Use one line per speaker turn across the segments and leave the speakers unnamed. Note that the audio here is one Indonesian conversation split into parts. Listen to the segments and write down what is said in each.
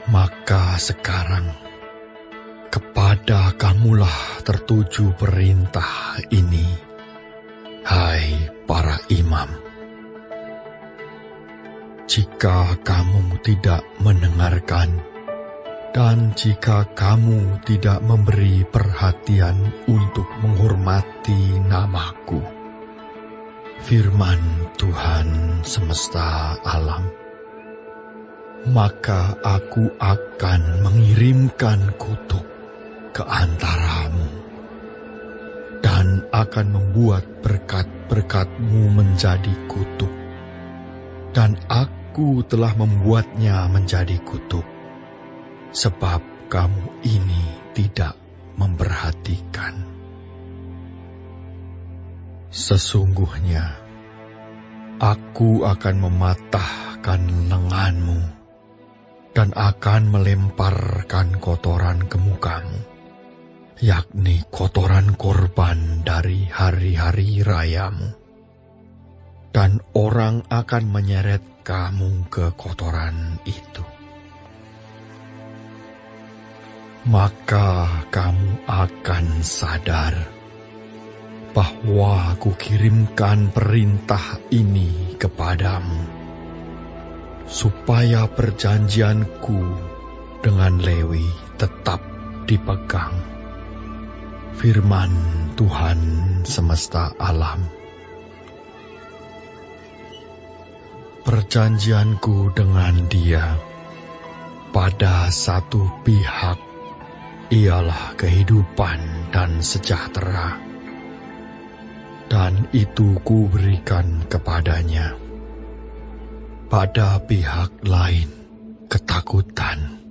Maka sekarang kepada kamulah tertuju perintah ini, hai para imam. Jika kamu tidak mendengarkan, dan jika kamu tidak memberi perhatian untuk menghormati namaku, firman Tuhan semesta alam, maka aku akan mengirimkan kutuk ke antaramu, dan akan membuat berkat-berkatmu menjadi kutuk, dan aku telah membuatnya menjadi kutuk, sebab kamu ini tidak memperhatikan. Sesungguhnya, aku akan mematahkan lenganmu, dan akan melemparkan kotoran ke mukamu, yakni kotoran korban dari hari-hari rayamu. Dan orang akan menyeret kamu ke kotoran itu. Maka kamu akan sadar bahwa kukirimkan perintah ini kepadamu, supaya perjanjianku dengan Lewi tetap dipegang. Firman Tuhan semesta alam. Perjanjianku dengan dia pada satu pihak ialah kehidupan dan sejahtera, dan itu kuberikan kepadanya. Pada pihak lain ketakutan,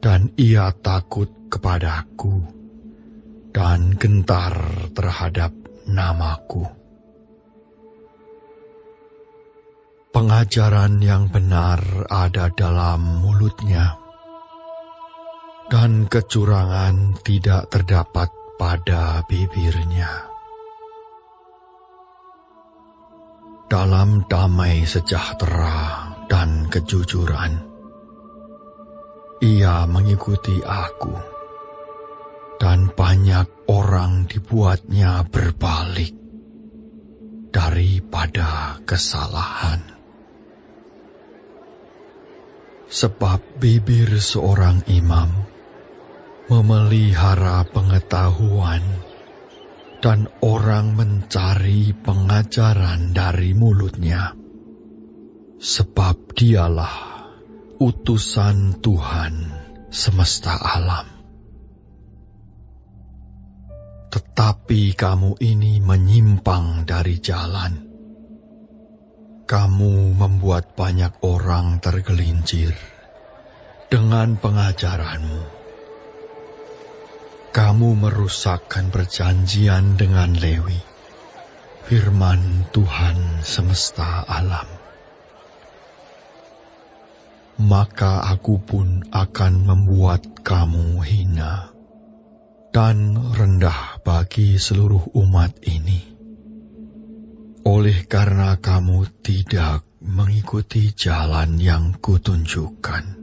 dan ia takut kepadaku dan gentar terhadap namaku. Pengajaran yang benar ada dalam mulutnya, dan kecurangan tidak terdapat pada bibirnya. Dalam damai sejahtera dan kejujuran, ia mengikuti aku, dan banyak orang dibuatnya berbalik daripada kesalahan. Sebab bibir seorang imam memelihara pengetahuan, dan orang mencari pengajaran dari mulutnya, sebab dialah utusan Tuhan semesta alam. Tetapi kamu ini menyimpang dari jalan. Kamu membuat banyak orang tergelincir dengan pengajaranmu. Kamu merusakkan perjanjian dengan Lewi, firman Tuhan semesta alam. Maka aku pun akan membuat kamu hina dan rendah bagi seluruh umat ini, oleh karena kamu tidak mengikuti jalan yang kutunjukkan,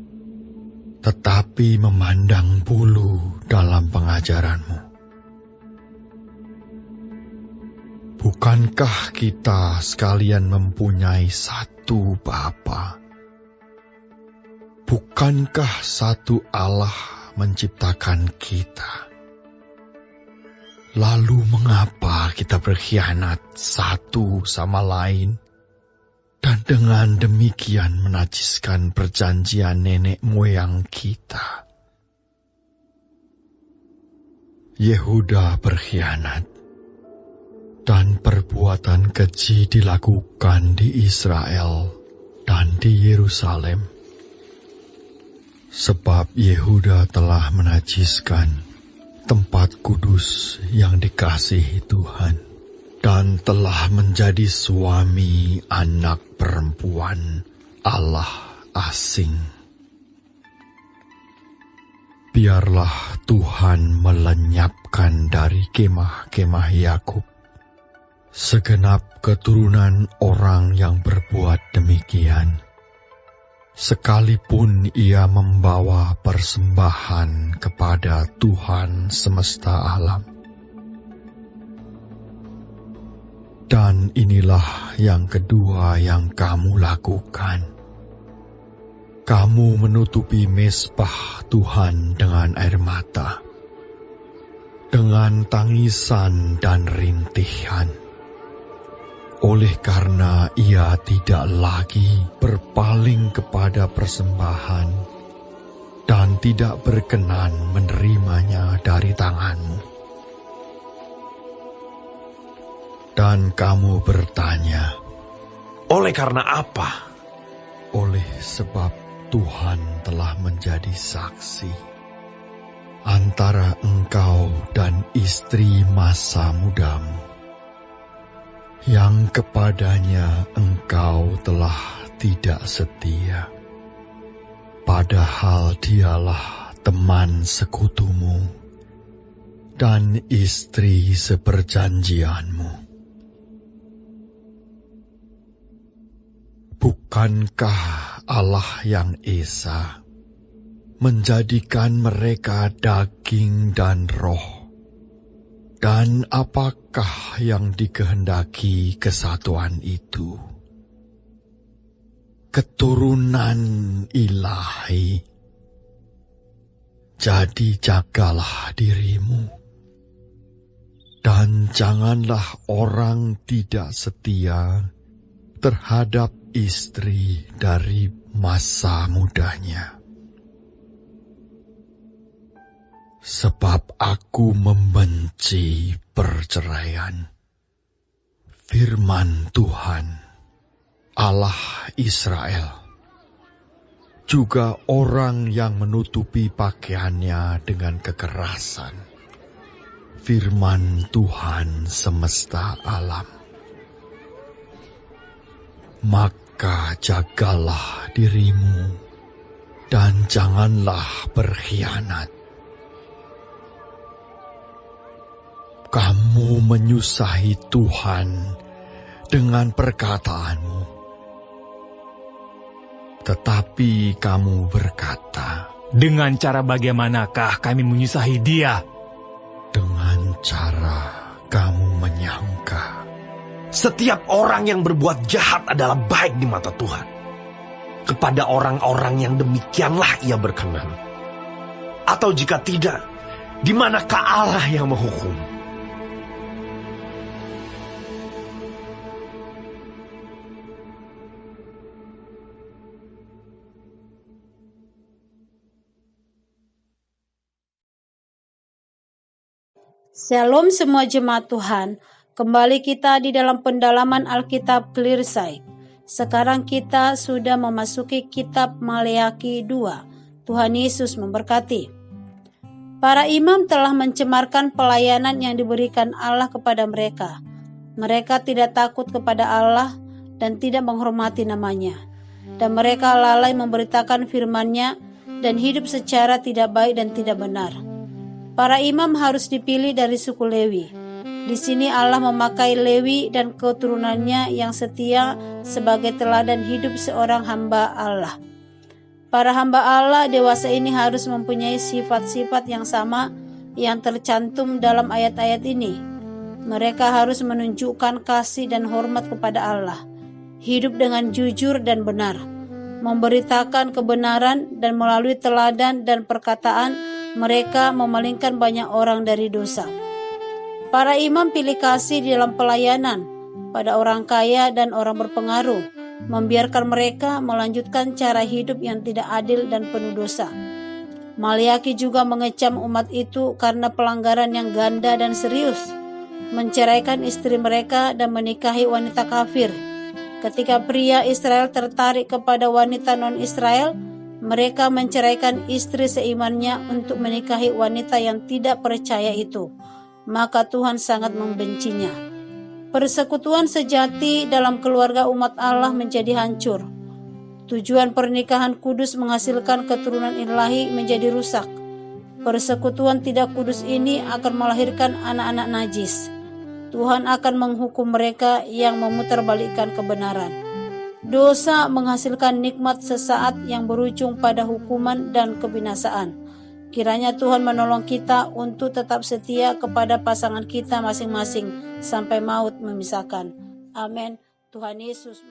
tetapi memandang bulu dalam pengajaranmu. Bukankah kita sekalian mempunyai satu Bapa? Bukankah satu Allah menciptakan kita? Lalu mengapa kita berkhianat satu sama lain, dan dengan demikian menajiskan perjanjian nenek moyang kita? Yehuda berkhianat, dan perbuatan keji dilakukan di Israel dan di Yerusalem. Sebab Yehuda telah menajiskan tempat kudus yang dikasihi Tuhan, dan telah menjadi suami anak perempuan Allah asing. Biarlah Tuhan melenyapkan dari kemah-kemah Yakub segenap keturunan orang yang berbuat demikian, sekalipun ia membawa persembahan kepada Tuhan semesta alam. Dan inilah yang kedua yang kamu lakukan. Kamu menutupi mezbah Tuhan dengan air mata, dengan tangisan dan rintihan, oleh karena ia tidak lagi berpaling kepada persembahan dan tidak berkenan menerimanya dari tanganmu. Dan kamu bertanya,
oleh karena apa?
Oleh sebab Tuhan telah menjadi saksi antara engkau dan istri masa mudamu, yang kepadanya engkau telah tidak setia, padahal dialah teman sekutumu dan istri seperjanjianmu. Bukankah Allah yang Esa menjadikan mereka daging dan roh? Dan apakah yang dikehendaki kesatuan itu? Keturunan ilahi. Jadi jagalah dirimu, dan janganlah orang tidak setia terhadap istri dari masa mudanya. Sebab aku membenci perceraian. Firman Tuhan, Allah Israel. Juga orang yang menutupi pakaiannya dengan kekerasan. Firman Tuhan semesta alam. Maka jagalah dirimu dan janganlah berkhianat. Kamu menyusahi Tuhan dengan perkataanmu, tetapi kamu berkata,
dengan cara bagaimanakah kami menyusahi Dia?
Dengan cara kamu menyangka.
Setiap orang yang berbuat jahat adalah baik di mata Tuhan. Kepada orang-orang yang demikianlah ia berkenan. Atau jika tidak, di manakah Allah yang menghukum?
Shalom semua jemaat Tuhan. Kembali kita di dalam pendalaman Alkitab Clear Sight. Sekarang kita sudah memasuki kitab Maleakhi 2. Tuhan Yesus memberkati. Para imam telah mencemarkan pelayanan yang diberikan Allah kepada mereka. Mereka tidak takut kepada Allah dan tidak menghormati namanya. Dan mereka lalai memberitakan firman-Nya dan hidup secara tidak baik dan tidak benar. Para imam harus dipilih dari suku Lewi. Di sini Allah memakai Lewi dan keturunannya yang setia sebagai teladan hidup seorang hamba Allah. Para hamba Allah dewasa ini harus mempunyai sifat-sifat yang sama yang tercantum dalam ayat-ayat ini. Mereka harus menunjukkan kasih dan hormat kepada Allah, hidup dengan jujur dan benar, memberitakan kebenaran, dan melalui teladan dan perkataan mereka memalingkan banyak orang dari dosa. Para imam pilih kasih di dalam pelayanan pada orang kaya dan orang berpengaruh, membiarkan mereka melanjutkan cara hidup yang tidak adil dan penuh dosa. Maleakhi juga mengecam umat itu karena pelanggaran yang ganda dan serius, menceraikan istri mereka dan menikahi wanita kafir. Ketika pria Israel tertarik kepada wanita non-Israel, mereka menceraikan istri seimannya untuk menikahi wanita yang tidak percaya itu. Maka Tuhan sangat membencinya. Persekutuan sejati dalam keluarga umat Allah menjadi hancur. Tujuan pernikahan kudus menghasilkan keturunan ilahi menjadi rusak. Persekutuan tidak kudus ini akan melahirkan anak-anak najis. Tuhan akan menghukum mereka yang memutarbalikkan kebenaran. Dosa menghasilkan nikmat sesaat yang berujung pada hukuman dan kebinasaan. Kiranya Tuhan menolong kita untuk tetap setia kepada pasangan kita masing-masing sampai maut memisahkan. Amin. Tuhan Yesus